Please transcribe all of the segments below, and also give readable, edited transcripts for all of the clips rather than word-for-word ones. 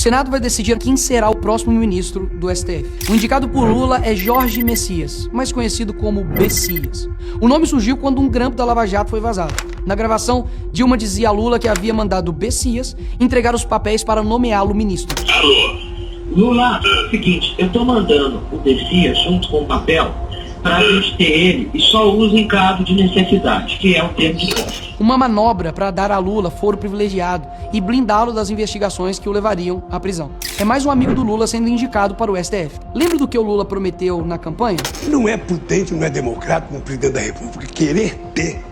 Senado vai decidir quem será o próximo ministro do STF. O indicado por Lula é Jorge Messias, mais conhecido como Bessias. O nome surgiu quando um grampo da Lava Jato foi vazado. Na gravação, Dilma dizia a Lula que havia mandado Bessias entregar os papéis para nomeá-lo ministro. Alô? Lula, seguinte, eu tô mandando o Bessias junto com o papel para a gente ter ele e só usa em caso de necessidade, que é o termo de posse. Uma manobra para dar a Lula foro privilegiado e blindá-lo das investigações que o levariam à prisão. É mais um amigo do Lula sendo indicado para o STF. Lembra do que o Lula prometeu na campanha? Não é prudente, não é democrático como presidente da República querer ter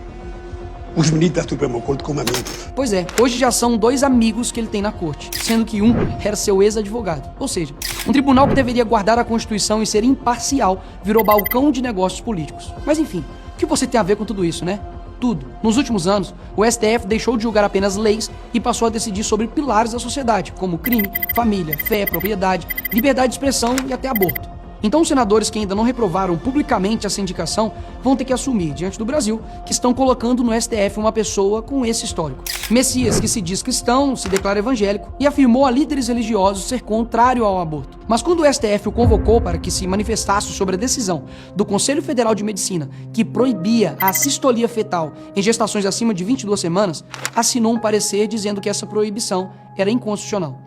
os ministros da Suprema Corte como amigos. Pois é, hoje já são 2 amigos que ele tem na corte, sendo que um era seu ex-advogado. Ou seja, um tribunal que deveria guardar a Constituição e ser imparcial virou balcão de negócios políticos. Mas enfim, o que você tem a ver com tudo isso, né? Tudo. Nos últimos anos, o STF deixou de julgar apenas leis e passou a decidir sobre pilares da sociedade, como crime, família, fé, propriedade, liberdade de expressão e até aborto. Então os senadores que ainda não reprovaram publicamente essa indicação vão ter que assumir, diante do Brasil, que estão colocando no STF uma pessoa com esse histórico. Messias, que se diz cristão, se declara evangélico e afirmou a líderes religiosos ser contrário ao aborto. Mas quando o STF o convocou para que se manifestasse sobre a decisão do Conselho Federal de Medicina que proibia a sistolia fetal em gestações acima de 22 semanas, assinou um parecer dizendo que essa proibição era inconstitucional.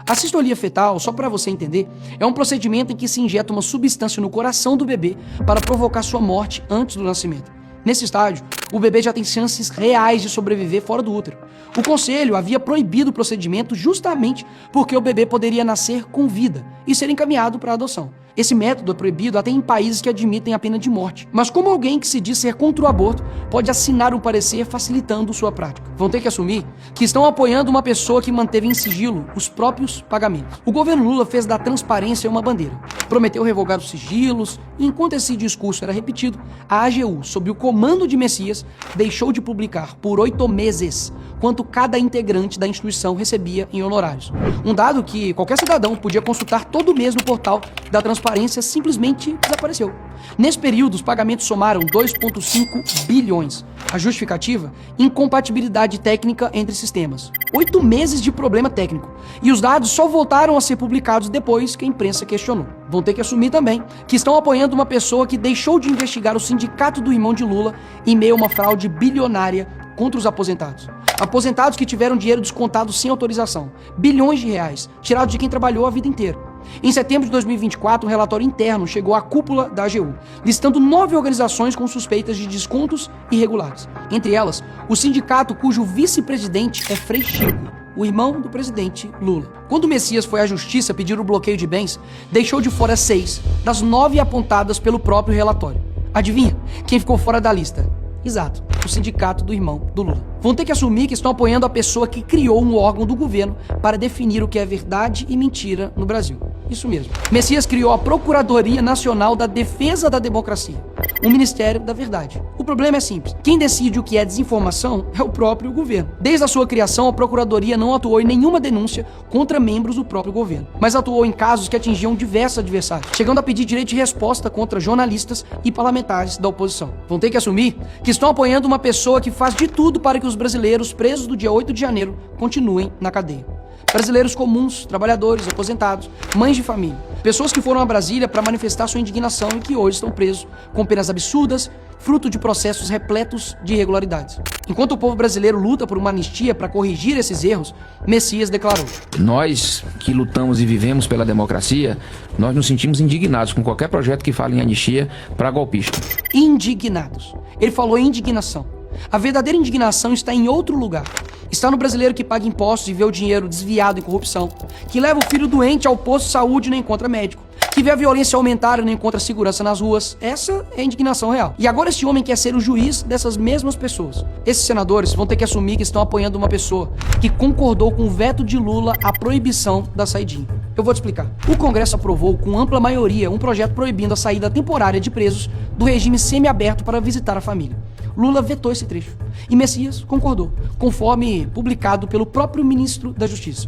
A sistolia fetal, só para você entender, é um procedimento em que se injeta uma substância no coração do bebê para provocar sua morte antes do nascimento. Nesse estágio, o bebê já tem chances reais de sobreviver fora do útero. O conselho havia proibido o procedimento justamente porque o bebê poderia nascer com vida e ser encaminhado para a adoção. Esse método é proibido até em países que admitem a pena de morte. Mas como alguém que se diz ser contra o aborto pode assinar um parecer facilitando sua prática? Vão ter que assumir que estão apoiando uma pessoa que manteve em sigilo os próprios pagamentos. O governo Lula fez da transparência uma bandeira. Prometeu revogar os sigilos e enquanto esse discurso era repetido, a AGU, sob o comando de Messias, deixou de publicar por 8 meses quanto cada integrante da instituição recebia em honorários. Um dado que qualquer cidadão podia consultar todo mês no portal da transparência simplesmente desapareceu. Nesse período, os pagamentos somaram 2,5 bilhões. A justificativa? Incompatibilidade técnica entre sistemas. 8 meses de problema técnico. E os dados só voltaram a ser publicados depois que a imprensa questionou. Vão ter que assumir também que estão apoiando uma pessoa que deixou de investigar o sindicato do irmão de Lula em meio a uma fraude bilionária contra os aposentados. Aposentados que tiveram dinheiro descontado sem autorização. Bilhões de reais, tirados de quem trabalhou a vida inteira. Em setembro de 2024, um relatório interno chegou à cúpula da AGU, listando 9 organizações com suspeitas de descontos irregulares. Entre elas, o sindicato cujo vice-presidente é Frei Chico, o irmão do presidente Lula. Quando o Messias foi à justiça pedir o bloqueio de bens, deixou de fora 6 das 9 apontadas pelo próprio relatório. Adivinha quem ficou fora da lista? Exato, o sindicato do irmão do Lula. Vão ter que assumir que estão apoiando a pessoa que criou um órgão do governo para definir o que é verdade e mentira no Brasil. Isso mesmo. Messias criou a Procuradoria Nacional da Defesa da Democracia, o Ministério da Verdade. O problema é simples. Quem decide o que é desinformação é o próprio governo. Desde a sua criação, a Procuradoria não atuou em nenhuma denúncia contra membros do próprio governo, mas atuou em casos que atingiam diversos adversários, chegando a pedir direito de resposta contra jornalistas e parlamentares da oposição. Vão ter que assumir que estão apoiando uma pessoa que faz de tudo para que os brasileiros presos do dia 8 de janeiro continuem na cadeia. Brasileiros comuns, trabalhadores, aposentados, mães de família. Pessoas que foram a Brasília para manifestar sua indignação e que hoje estão presos com penas absurdas, fruto de processos repletos de irregularidades. Enquanto o povo brasileiro luta por uma anistia para corrigir esses erros, Messias declarou: Nós que lutamos e vivemos pela democracia, nós nos sentimos indignados com qualquer projeto que fale em anistia para golpista. Indignados. Ele falou em indignação. A verdadeira indignação está em outro lugar. Está no brasileiro que paga impostos e vê o dinheiro desviado em corrupção, que leva o filho doente ao posto de saúde e não encontra médico, que vê a violência aumentar e não encontra segurança nas ruas. Essa é a indignação real. E agora esse homem quer ser o juiz dessas mesmas pessoas. Esses senadores vão ter que assumir que estão apoiando uma pessoa que concordou com o veto de Lula à proibição da saidinha. Eu vou te explicar. O Congresso aprovou com ampla maioria um projeto proibindo a saída temporária de presos do regime semiaberto para visitar a família. Lula vetou esse trecho e Messias concordou, conforme publicado pelo próprio ministro da Justiça.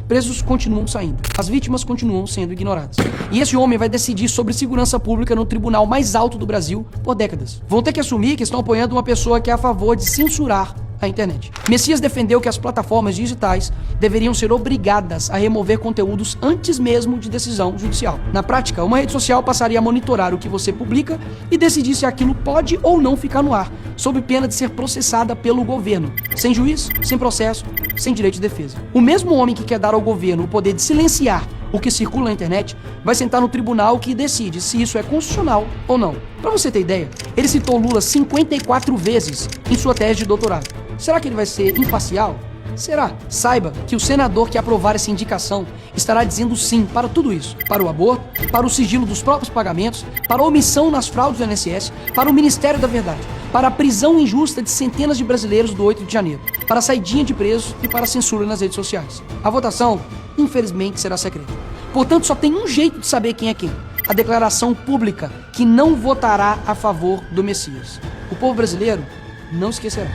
Presos continuam saindo, as vítimas continuam sendo ignoradas. E esse homem vai decidir sobre segurança pública no tribunal mais alto do Brasil por décadas. Vão ter que assumir que estão apoiando uma pessoa que é a favor de censurar a internet. Messias defendeu que as plataformas digitais deveriam ser obrigadas a remover conteúdos antes mesmo de decisão judicial. Na prática, uma rede social passaria a monitorar o que você publica e decidir se aquilo pode ou não ficar no ar, sob pena de ser processada pelo governo, sem juiz, sem processo, sem direito de defesa. O mesmo homem que quer dar ao governo o poder de silenciar o que circula na internet vai sentar no tribunal que decide se isso é constitucional ou não. Para você ter ideia, ele citou Lula 54 vezes em sua tese de doutorado. Será que ele vai ser imparcial? Será? Saiba que o senador que aprovar essa indicação estará dizendo sim para tudo isso. Para o aborto, para o sigilo dos próprios pagamentos, para a omissão nas fraudes do INSS, para o Ministério da Verdade, para a prisão injusta de centenas de brasileiros do 8 de janeiro, para a saidinha de presos e para a censura nas redes sociais. A votação, infelizmente, será secreta. Portanto, só tem um jeito de saber quem é quem. A declaração pública que não votará a favor do Messias. O povo brasileiro não esquecerá.